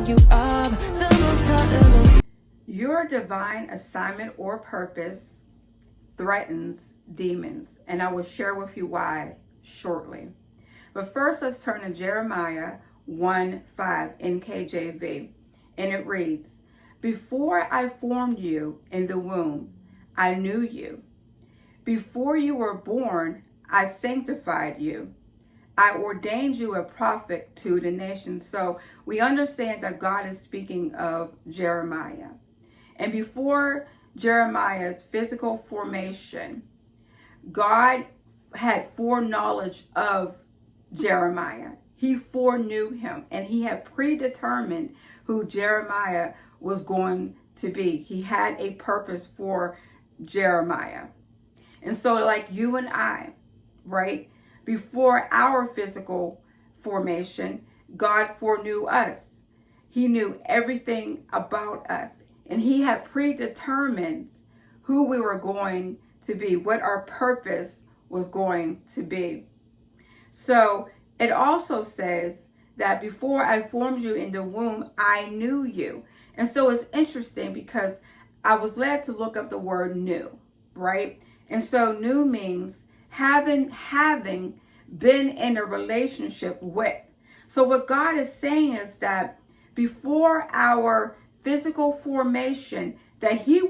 you are the most high. Your divine assignment or purpose threatens demons, and I will share with you why shortly. But first, let's turn to Jeremiah 1:5 NKJV, and it reads, "Before I formed you in the womb, I knew you. Before you were born, I sanctified you. I ordained you a prophet to the nations." So we understand that God is speaking of Jeremiah. And before Jeremiah's physical formation, God had foreknowledge of Jeremiah. He foreknew him, and he had predetermined who Jeremiah was going to be. He had a purpose for Jeremiah. And so, like you and I, right? Before our physical formation, God foreknew us. He knew everything about us, and he had predetermined who we were going to be, what our purpose was going to be. So it also says that before I formed you in the womb, I knew you. And so it's interesting because I was led to look up the word "knew," right? And so "knew" means having been in a relationship with. So what God is saying is that before our physical formation, that he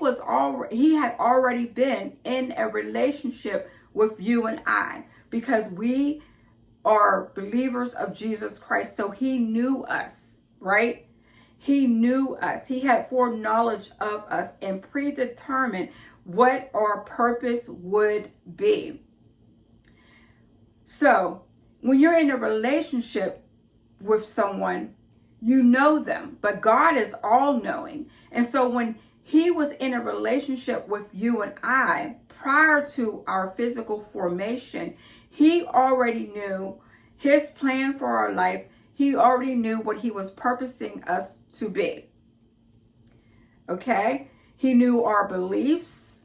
had already been in a relationship with you and I, because we are believers of Jesus Christ. So he knew us, right? He knew us. He had foreknowledge of us and predetermined what our purpose would be. So when you're in a relationship with someone, you know them, but God is all knowing. And so when he was in a relationship with you and I prior to our physical formation, he already knew his plan for our life. He already knew what he was purposing us to be. Okay? He knew our beliefs.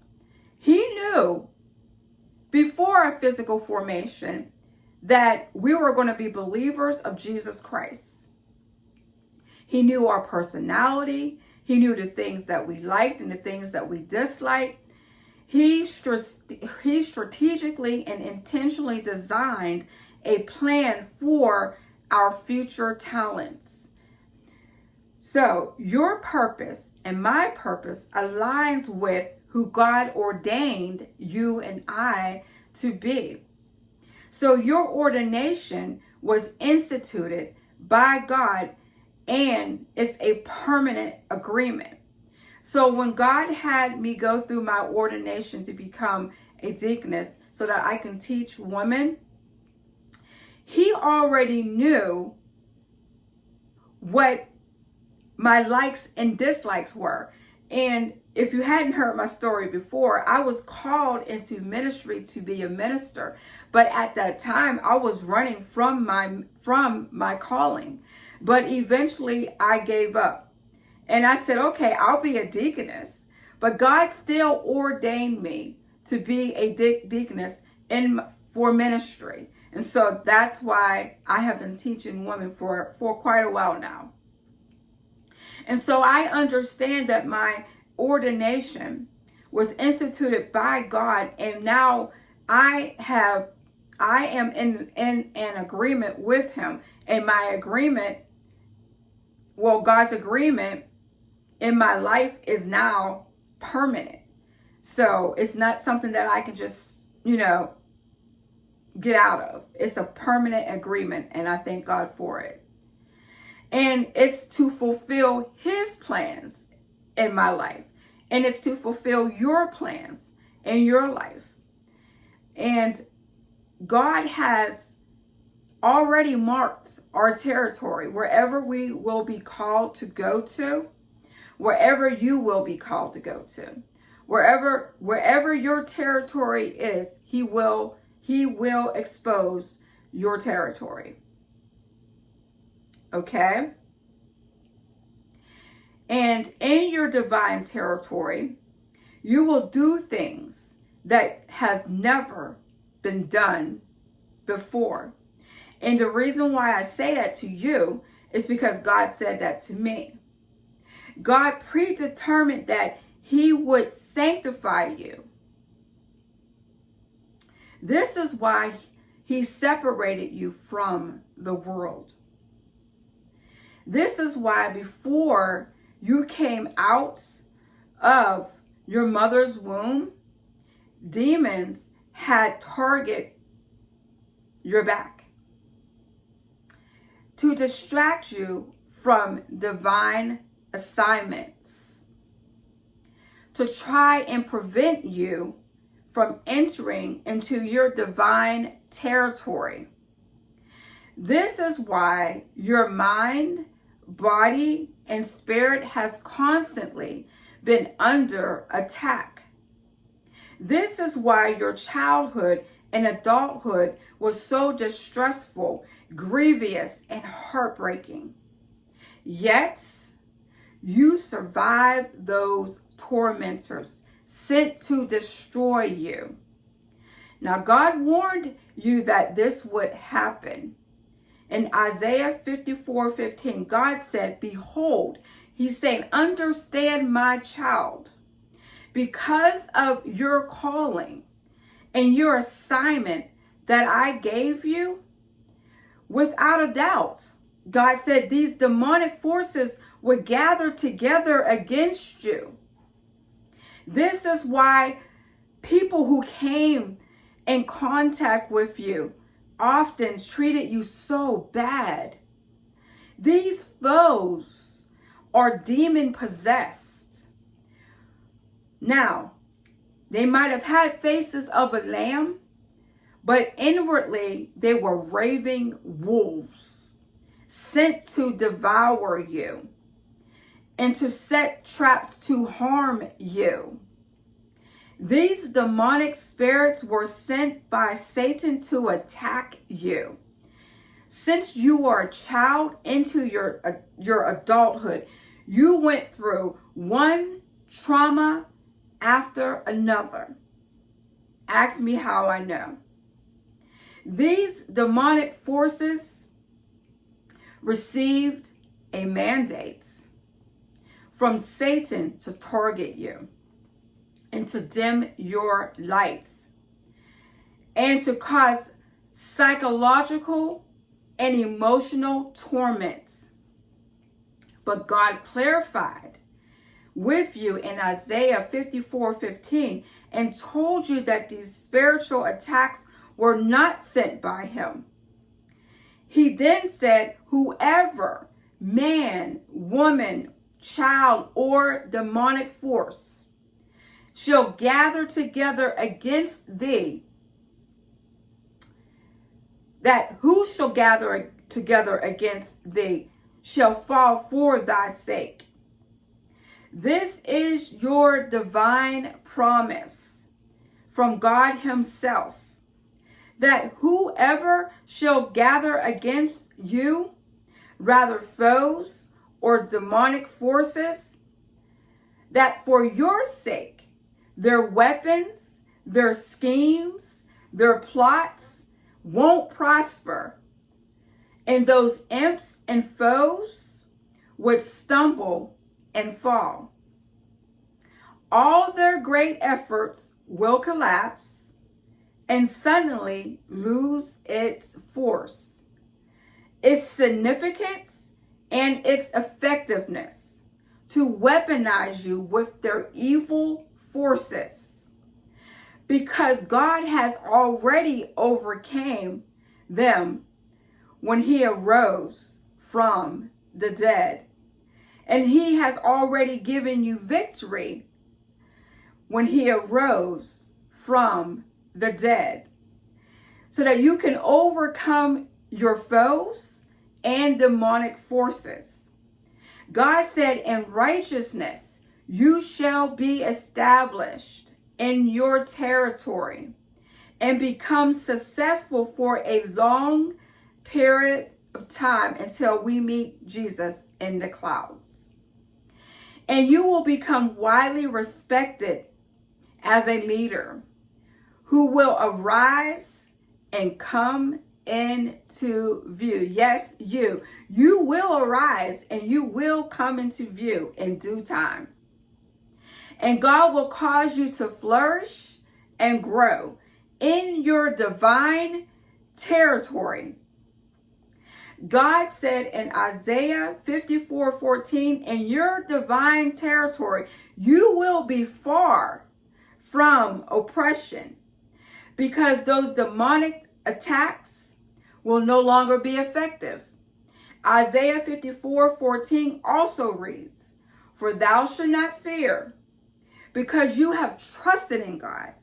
He knew before our physical formation that we were going to be believers of Jesus Christ. He knew our personality. He knew the things that we liked and the things that we disliked. He strategically and intentionally designed a plan for our future talents. So your purpose and my purpose aligns with who God ordained you and I to be. So your ordination was instituted by God, and it's a permanent agreement. So when God had me go through my ordination to become a deaconess so that I can teach women, he already knew what my likes and dislikes were. And if you hadn't heard my story before, I was called into ministry to be a minister. But at that time, I was running from my calling. But eventually I gave up. And I said, okay, I'll be a deaconess. But God still ordained me to be a deaconess for ministry. And so that's why I have been teaching women for quite a while now. And so I understand that my ordination was instituted by God, and now I am in an agreement with him. And my agreement, God's agreement in my life is now permanent. So it's not something that I can just, get out of. It's a permanent agreement, and I thank God for it. And it's to fulfill his plans in my life. And it's to fulfill your plans in your life. And God has already marked our territory, wherever we will be called to go to, wherever you will be called to go to. Wherever your territory is, he will expose your territory. Okay? And in your divine territory, you will do things that has never been done before. And the reason why I say that to you is because God said that to me. God predetermined that he would sanctify you. This is why he separated you from the world. This is why before you came out of your mother's womb, demons had targeted your back to distract you from divine assignments, to try and prevent you from entering into your divine territory. This is why your mind, body, and spirit has constantly been under attack. This is why your childhood and adulthood was so distressful, grievous, and heartbreaking. Yet, you survived those tormentors sent to destroy you. Now, God warned you that this would happen. In Isaiah 54:15, God said, behold, he's saying, understand my child. Because of your calling and your assignment that I gave you, without a doubt, God said these demonic forces would gather together against you. This is why people who came in contact with you often treated you so bad. These foes are demon possessed. Now, they might have had faces of a lamb, but inwardly they were raving wolves sent to devour you and to set traps to harm you. These demonic spirits were sent by Satan to attack you. Since you are a child into your adulthood, you went through one trauma after another. Ask me how I know. These demonic forces received a mandate from Satan to target you and to dim your lights and to cause psychological and emotional torments. But God clarified with you in Isaiah 54:15 and told you that these spiritual attacks were not sent by him. He then said, whoever, man, woman, child, or demonic force shall gather together against thee, that who shall gather together against thee shall fall for thy sake. This is your divine promise from God himself, that whoever shall gather against you, rather foes or demonic forces, that for your sake, their weapons, their schemes, their plots won't prosper, and those imps and foes would stumble and fall. All their great efforts will collapse and suddenly lose its force, its significance, and its effectiveness to weaponize you with their evil forces, because God has already overcame them when he arose from the dead. And he has already given you victory when he arose from the dead, so that you can overcome your foes and demonic forces. God said, in righteousness you shall be established in your territory and become successful for a long period of time until we meet Jesus in the clouds. And you will become widely respected as a leader who will arise and come into view. Yes, you. You will arise and you will come into view in due time. And God will cause you to flourish and grow in your divine territory. God said in Isaiah 54:14, in your divine territory, you will be far from oppression, because those demonic attacks will no longer be effective. Isaiah 54:14 also reads, for thou shalt not fear, because you have trusted in God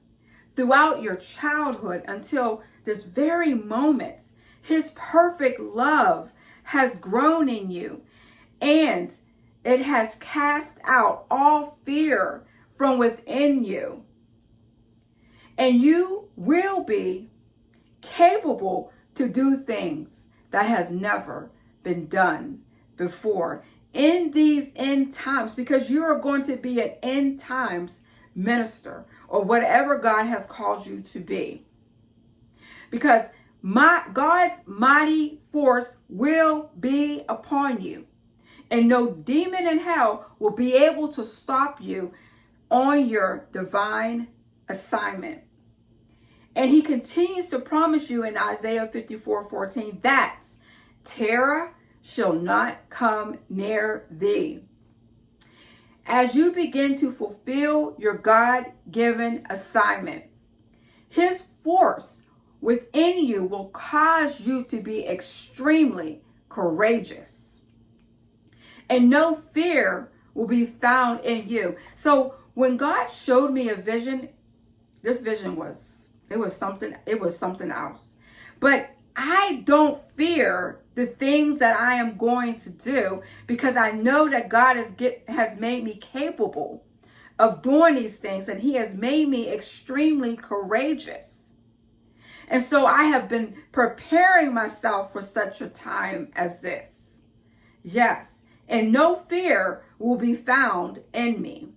throughout your childhood until this very moment. His perfect love has grown in you, and it has cast out all fear from within you. And you will be capable to do things that has never been done before in these end times, because you are going to be an end times minister or whatever God has called you to be. Because God's mighty force will be upon you, and no demon in hell will be able to stop you on your divine assignment. And he continues to promise you in Isaiah 54:14 that terror shall not come near thee. As you begin to fulfill your God-given assignment, his force within you will cause you to be extremely courageous, and no fear will be found in you. So when God showed me a vision, this vision was something else. But I don't fear the things that I am going to do, because I know that God has made me capable of doing these things, and he has made me extremely courageous. And so I have been preparing myself for such a time as this. Yes, and no fear will be found in me.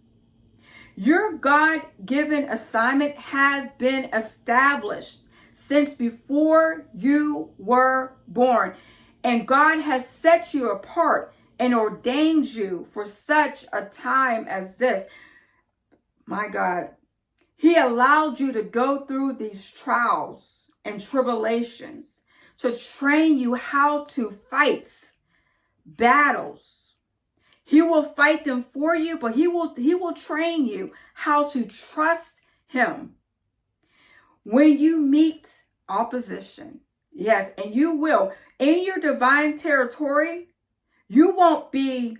Your God-given assignment has been established since before you were born. And God has set you apart and ordained you for such a time as this. My God, he allowed you to go through these trials and tribulations to train you how to fight battles. He will fight them for you, but he will train you how to trust him. When you meet opposition, yes, and you will, in your divine territory, you won't be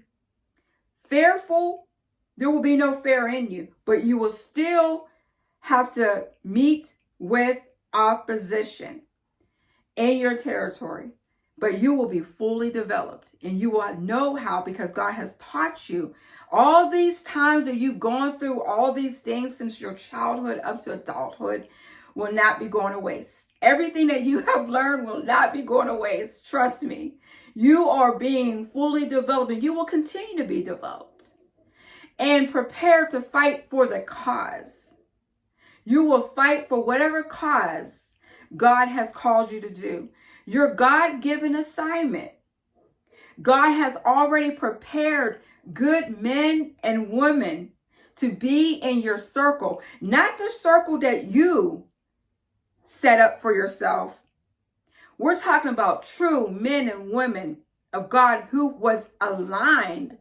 fearful. There will be no fear in you, but you will still have to meet with opposition in your territory. But you will be fully developed, and you will know how, because God has taught you all these times that you've gone through all these things since your childhood up to adulthood will not be going to waste. Everything that you have learned will not be going to waste. Trust me. You are being fully developed, and you will continue to be developed and prepare to fight for the cause. You will fight for whatever cause God has called you to do. Your God-given assignment. God has already prepared good men and women to be in your circle, not the circle that you set up for yourself. We're talking about true men and women of God who was aligned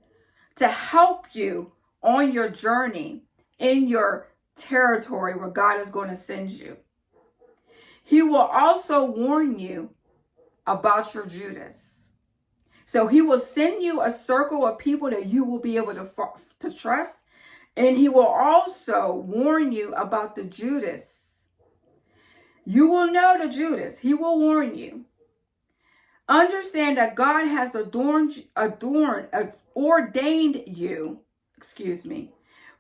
to help you on your journey in your territory where God is going to send you. He will also warn you about your Judas. So he will send you a circle of people that you will be able to trust. And he will also warn you about the Judas. You will know the Judas. He will warn you. Understand that God has ordained you,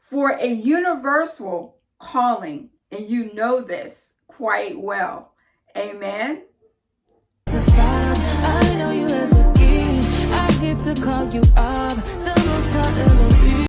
for a universal calling. And you know this quite well. Amen. I know you as a king. I get to call you up, the most high Elohim.